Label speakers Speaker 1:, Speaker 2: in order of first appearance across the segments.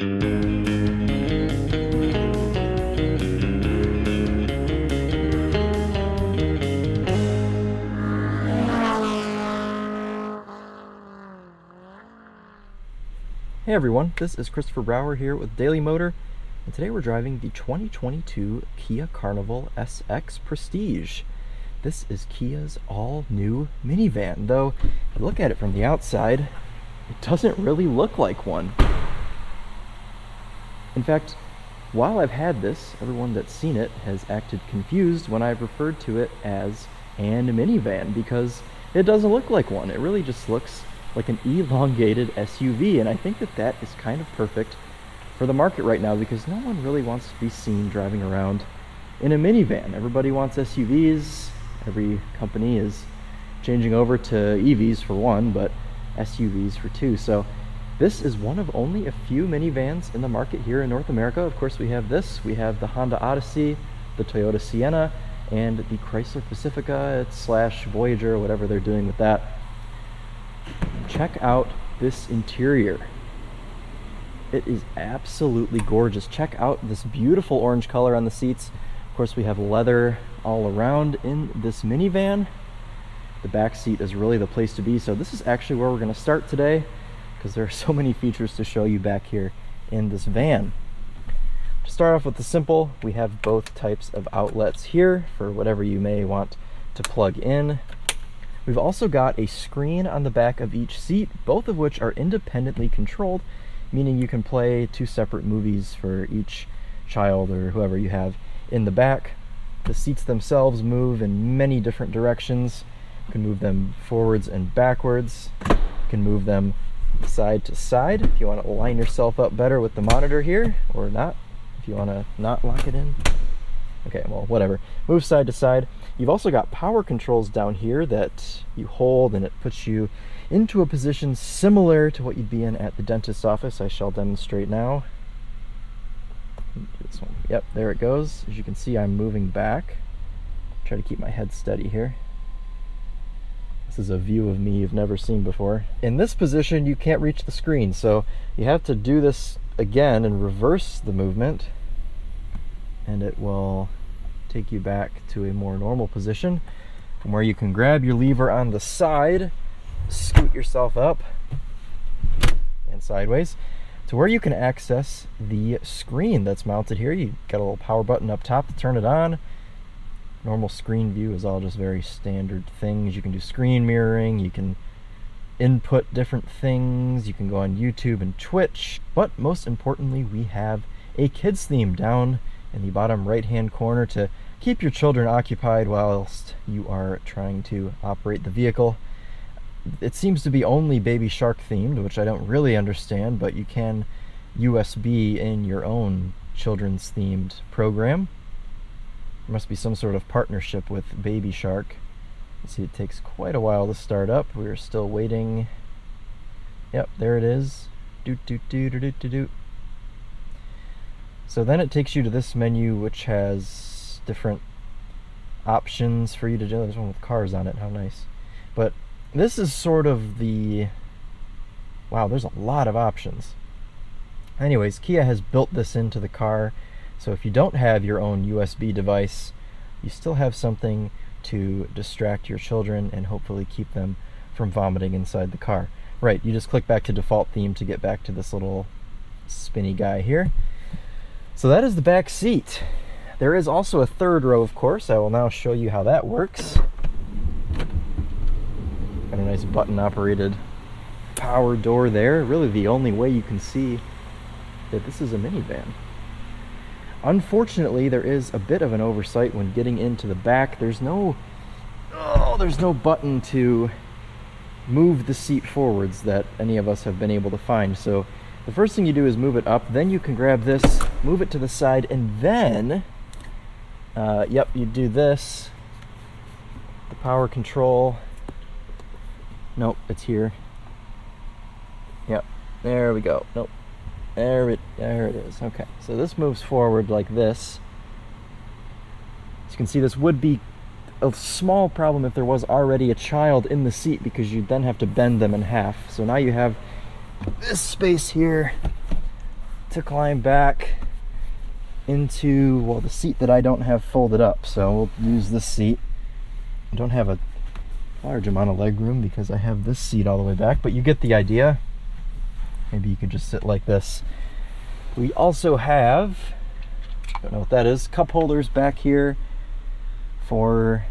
Speaker 1: Hey everyone, this is Christopher Brower here with Daily Motor, and today we're driving the 2022 Kia Carnival SX Prestige. This is Kia's all-new minivan, though if you look at it from the outside, it doesn't really look like one. In fact, while I've had this, everyone that's seen it has acted confused when I've referred to it as an minivan, because it doesn't look like one. It really just looks like an elongated SUV, and I think that that is kind of perfect for the market right now, because no one really wants to be seen driving around in a minivan. Everybody wants SUVs. Every company is changing over to EVs for one, but SUVs for two. So this is one of only a few minivans in the market here in North America. Of course, we have this. We have the Honda Odyssey, the Toyota Sienna, and the Chrysler Pacifica / Voyager, whatever they're doing with that. Check out this interior. It is absolutely gorgeous. Check out this beautiful orange color on the seats. Of course, we have leather all around in this minivan. The back seat is really the place to be. So this is actually where we're going to start today, because there are so many features to show you back here in this van. To start off with the simple, we have both types of outlets here for whatever you may want to plug in. We've also got a screen on the back of each seat, both of which are independently controlled, meaning you can play two separate movies for each child or whoever you have in the back. The seats themselves move in many different directions. You can move them forwards and backwards. You can move them side to side if you want to line yourself up better with the monitor here, or not, if you want to not lock it in. Okay, well, whatever. Move side to side. You've also got power controls down here that you hold, and it puts you into a position similar to what you'd be in at the dentist's office. I shall demonstrate now. This one. Yep, there it goes. As you can see, I'm moving back. Try to keep my head steady here. This is a view of me you've never seen before. In this position, you can't reach the screen, so you have to do this again and reverse the movement, and it will take you back to a more normal position, from where you can grab your lever on the side, scoot yourself up and sideways to where you can access the screen that's mounted here. You got a little power button up top to turn it on. Normal screen view is all just very standard things. You can do screen mirroring, you can input different things, you can go on YouTube and Twitch, but most importantly, we have a kids theme down in the bottom right hand corner to keep your children occupied whilst you are trying to operate the vehicle. It seems to be only Baby Shark themed, which I don't really understand, but you can USB in your own children's themed program. There must be some sort of partnership with Baby Shark. Let's see, it takes quite a while to start up. We're still waiting. Yep, there it is. Doot doot doot doot doot doot. So then it takes you to this menu, which has different options for you to do. There's one with cars on it. How nice. But this is sort of the... Wow, there's a lot of options. Anyways, Kia has built this into the car, so if you don't have your own USB device, you still have something to distract your children and hopefully keep them from vomiting inside the car. Right, you just click back to default theme to get back to this little spinny guy here. So that is the back seat. There is also a third row, of course. I will now show you how that works. Got a nice button-operated power door there. Really the only way you can see that this is a minivan. Unfortunately, there is a bit of an oversight when getting into the back. There's no button to move the seat forwards that any of us have been able to find. So the first thing you do is move it up, then you can grab this, move it to the side, and then, yep, you do this. The power control, nope, it's here. Yep, there we go. Nope, there it is. Okay, so this moves forward like this. As you can see, this would be a small problem if there was already a child in the seat, because you'd then have to bend them in half. So now you have this space here to climb back into, well, the seat that I don't have folded up. So we'll use this seat. I don't have a large amount of leg room because I have this seat all the way back, but you get the idea. Maybe you could just sit like this. We also have, I don't know what that is, cup holders back here for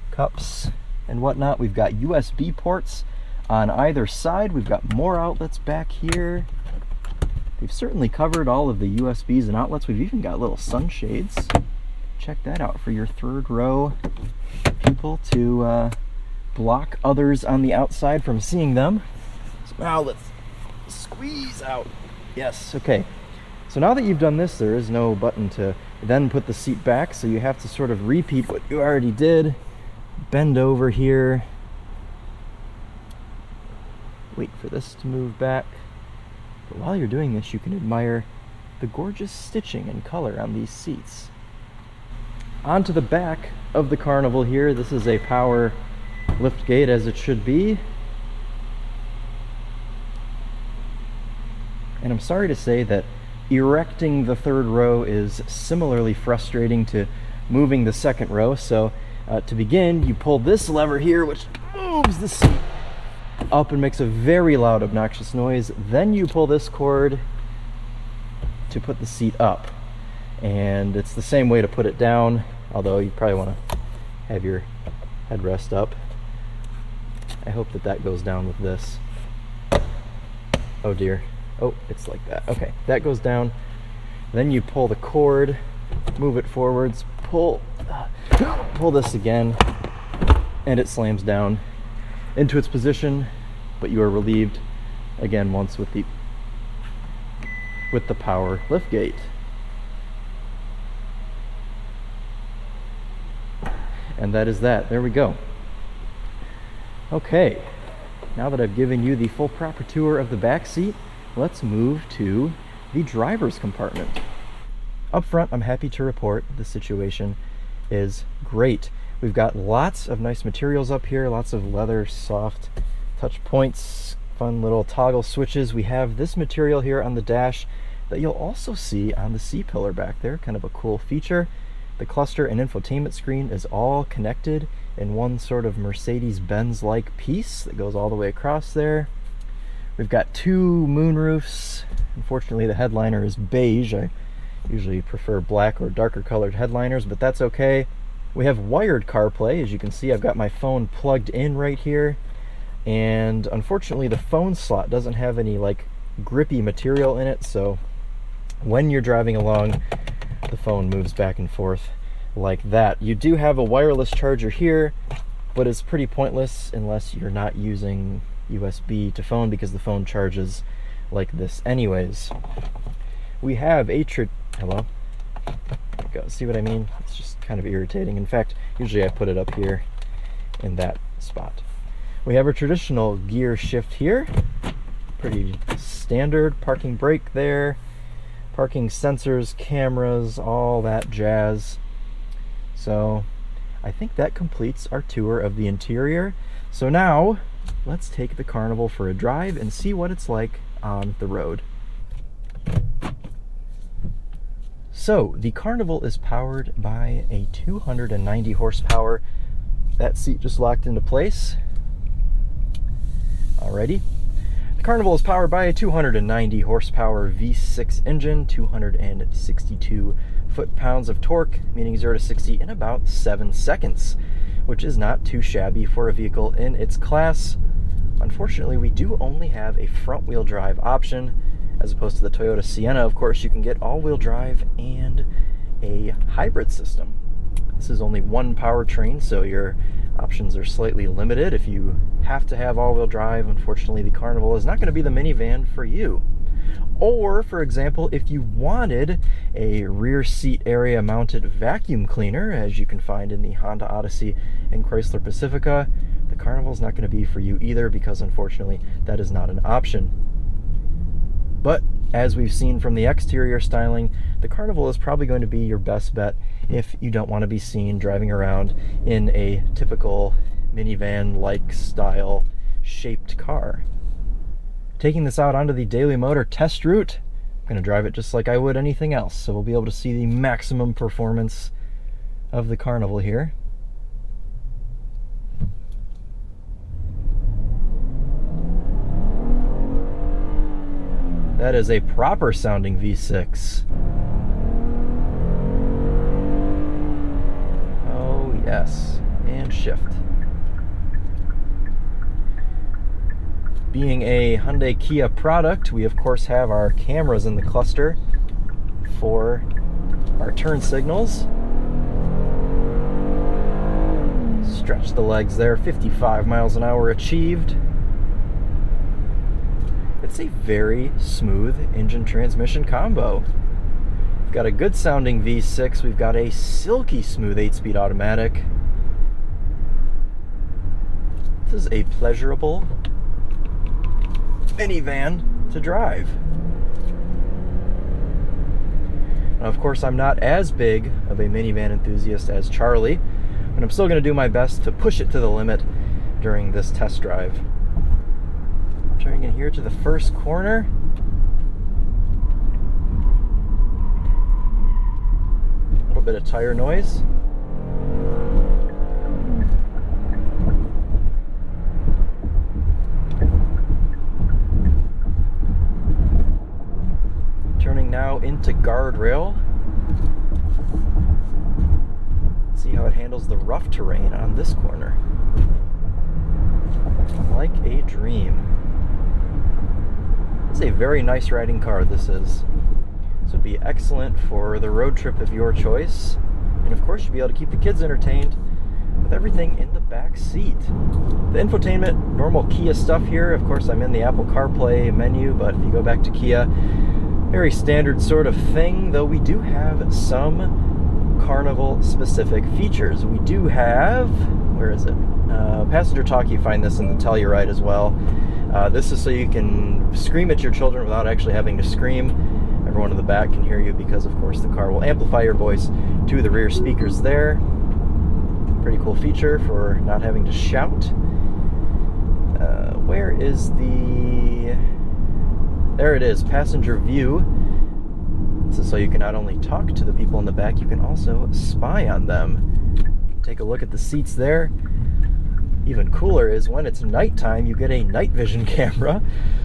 Speaker 1: cups and whatnot. We've got USB ports on either side. We've got more outlets back here. We've certainly covered all of the USBs and outlets. We've even got little sunshades. Check that out for your third row people to block others on the outside from seeing them. So now let's squeeze out. Yes, okay. So now that you've done this, there is no button to then put the seat back, so you have to sort of repeat what you already did. Bend over here. Wait for this to move back. But while you're doing this, you can admire the gorgeous stitching and color on these seats. Onto the back of the Carnival here. This is a power liftgate, as it should be. And I'm sorry to say that erecting the third row is similarly frustrating to moving the second row. So to begin, you pull this lever here, which moves the seat up and makes a very loud, obnoxious noise. Then you pull this cord to put the seat up. And it's the same way to put it down, although you probably want to have your headrest up. I hope that that goes down with this. Oh dear. Oh, it's like that. Okay, that goes down. Then you pull the cord, move it forwards, pull this again, and it slams down into its position, but you are relieved again once with the power liftgate. And that is that. There we go. Okay, now that I've given you the full proper tour of the back seat, let's move to the driver's compartment. Up front, I'm happy to report the situation is great. We've got lots of nice materials up here, lots of leather, soft touch points, fun little toggle switches. We have this material here on the dash that you'll also see on the C-pillar back there, kind of a cool feature. The cluster and infotainment screen is all connected in one sort of Mercedes-Benz-like piece that goes all the way across there. We've got two moonroofs. Unfortunately, the headliner is beige. I usually prefer black or darker colored headliners, but that's okay. We have wired CarPlay. As you can see, I've got my phone plugged in right here. And unfortunately, the phone slot doesn't have any like grippy material in it, so when you're driving along, the phone moves back and forth like that. You do have a wireless charger here, but it's pretty pointless unless you're not using USB to phone, because the phone charges like this anyways. We have a hello? There we go. See what I mean? It's just kind of irritating. In fact, usually I put it up here in that spot. We have a traditional gear shift here. Pretty standard. Parking brake there. Parking sensors, cameras, all that jazz. So I think that completes our tour of the interior. So now let's take the Carnival for a drive and see what it's like on the road. So the Carnival is powered by a 290 horsepower. That seat just locked into place. Alrighty. The Carnival is powered by a 290 horsepower V6 engine, 262 foot-pounds of torque, meaning 0 to 60 in about 7 seconds, which is not too shabby for a vehicle in its class. Unfortunately, we do only have a front-wheel drive option, as opposed to the Toyota Sienna. Of course, you can get all-wheel drive and a hybrid system. This is only one powertrain, so your options are slightly limited. If you have to have all-wheel drive, unfortunately, the Carnival is not going to be the minivan for you. Or, for example, if you wanted a rear seat area mounted vacuum cleaner, as you can find in the Honda Odyssey and Chrysler Pacifica, the Carnival is not going to be for you either, because unfortunately that is not an option. But as we've seen from the exterior styling, the Carnival is probably going to be your best bet if you don't want to be seen driving around in a typical minivan-like style shaped car. Taking this out onto the Daily Motor test route, going to drive it just like I would anything else, so we'll be able to see the maximum performance of the Carnival here. That is a proper sounding V6. Oh yes, and shift. Being a Hyundai Kia product, we of course have our cameras in the cluster for our turn signals. Stretch the legs there, 55 miles an hour achieved. It's a very smooth engine transmission combo. We've got a good sounding V6, we've got a silky smooth 8-speed automatic. This is a pleasurable minivan to drive. Now, of course, I'm not as big of a minivan enthusiast as Charlie, but I'm still going to do my best to push it to the limit during this test drive. Turning in here to the first corner. A little bit of tire noise. Turning now into guardrail. See how it handles the rough terrain on this corner. Like a dream. It's a very nice riding car, this is. This would be excellent for the road trip of your choice. And of course, you'll be able to keep the kids entertained with everything in the back seat. The infotainment, normal Kia stuff here. Of course, I'm in the Apple CarPlay menu, but if you go back to Kia, very standard sort of thing, though we do have some Carnival specific features. We do have, where is it? Passenger talk, you find this in the Telluride as well. This is so you can scream at your children without actually having to scream. Everyone in the back can hear you because, of course, the car will amplify your voice to the rear speakers there. Pretty cool feature for not having to shout. Where is the... There it is, passenger view. This is so you can not only talk to the people in the back, you can also spy on them. Take a look at the seats there. Even cooler is when it's nighttime, you get a night vision camera.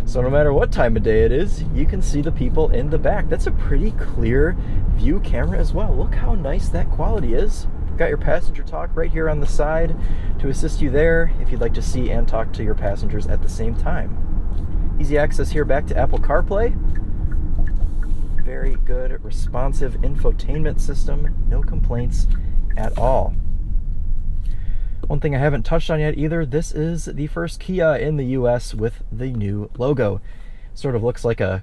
Speaker 1: So no matter what time of day it is, you can see the people in the back. That's a pretty clear view camera as well. Look how nice that quality is. You've got your passenger talk right here on the side to assist you there if you'd like to see and talk to your passengers at the same time. Easy access here back to Apple CarPlay. Very good, responsive infotainment system. No complaints at all. One thing I haven't touched on yet either, this is the first Kia in the US with the new logo. Sort of looks like a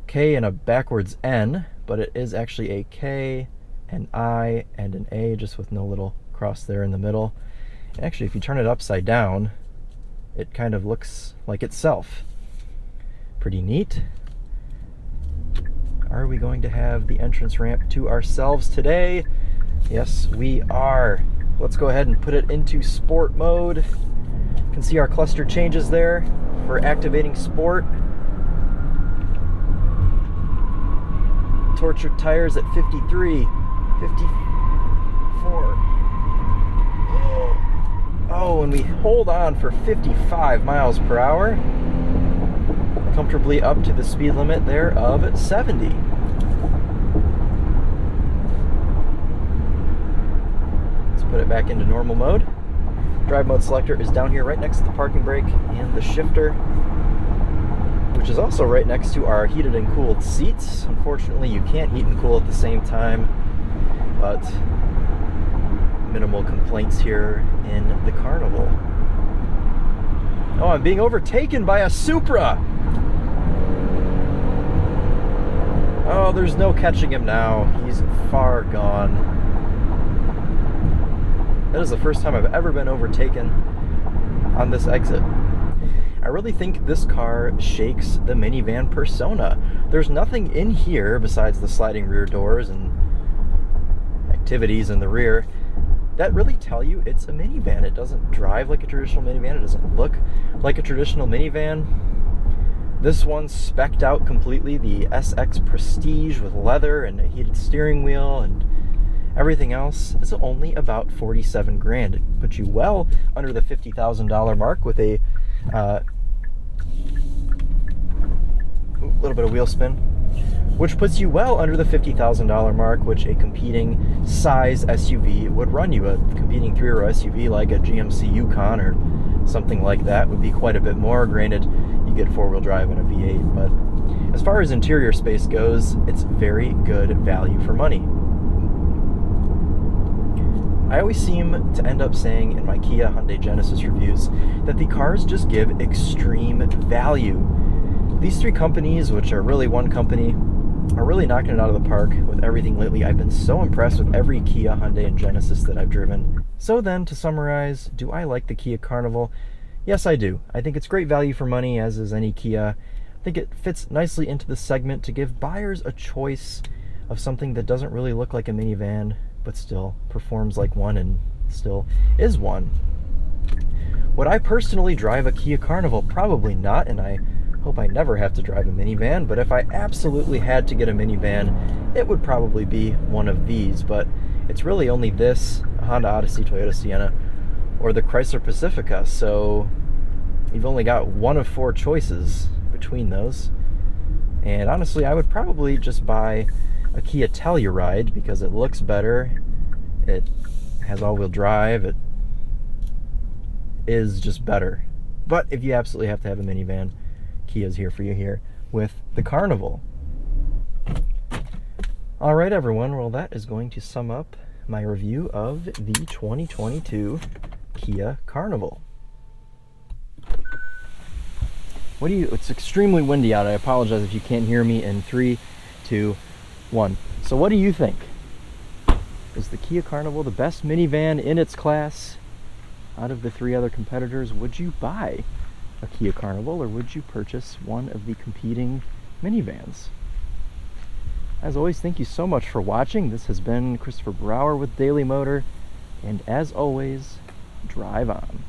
Speaker 1: K and a backwards N, but it is actually a K, an I, and an A, just with no little cross there in the middle. And actually, if you turn it upside down, it kind of looks like itself. Pretty neat. Are we going to have the entrance ramp to ourselves today? Yes, we are. Let's go ahead and put it into sport mode. You can see our cluster changes there for activating sport. Tortured tires at 53, 54. Oh, and we hold on for 55 miles per hour. Comfortably up to the speed limit there of 70. Put it back into normal mode. Drive mode selector is down here right next to the parking brake and the shifter, which is also right next to our heated and cooled seats. Unfortunately, you can't heat and cool at the same time, but minimal complaints here in the Carnival. Oh, I'm being overtaken by a Supra! Oh, there's no catching him now. He's far gone. That is the first time I've ever been overtaken on this exit. I really think this car shakes the minivan persona. There's nothing in here besides the sliding rear doors and activities in the rear that really tell you it's a minivan. It doesn't drive like a traditional minivan. It doesn't look like a traditional minivan. This one's spec'd out completely, the SX Prestige with leather and a heated steering wheel and everything else. Is only about 47 grand. It puts you well under the $50,000 mark with a little bit of wheel spin, which puts you well under the $50,000 mark, which a competing size SUV would run you. A competing three-row SUV like a GMC Yukon or something like that would be quite a bit more. Granted, you get four-wheel drive and a V8, but as far as interior space goes, it's very good value for money. I always seem to end up saying in my Kia Hyundai Genesis reviews that the cars just give extreme value. These three companies, which are really one company, are really knocking it out of the park with everything lately. I've been so impressed with every Kia, Hyundai, and Genesis that I've driven. So then, to summarize, do I like the Kia Carnival? Yes, I do. I think it's great value for money, as is any Kia. I think it fits nicely into the segment to give buyers a choice of something that doesn't really look like a minivan, but still performs like one and still is one. Would I personally drive a Kia Carnival? Probably not, and I hope I never have to drive a minivan, but if I absolutely had to get a minivan, it would probably be one of these. But it's really only this, a Honda Odyssey, Toyota Sienna, or the Chrysler Pacifica, so you've only got one of four choices between those. And honestly, I would probably just buy a Kia Telluride because it looks better, it has all-wheel drive, it is just better. But if you absolutely have to have a minivan, Kia's here for you here with the Carnival. Alright everyone, well that is going to sum up my review of the 2022 Kia Carnival. It's extremely windy out. I apologize if you can't hear me in 3, 2, 1. So what do you think? Is the Kia Carnival the best minivan in its class? Out of the three other competitors, would you buy a Kia Carnival or would you purchase one of the competing minivans? As always, thank you so much for watching. This has been Christopher Brower with Daily Motor, and as always, drive on.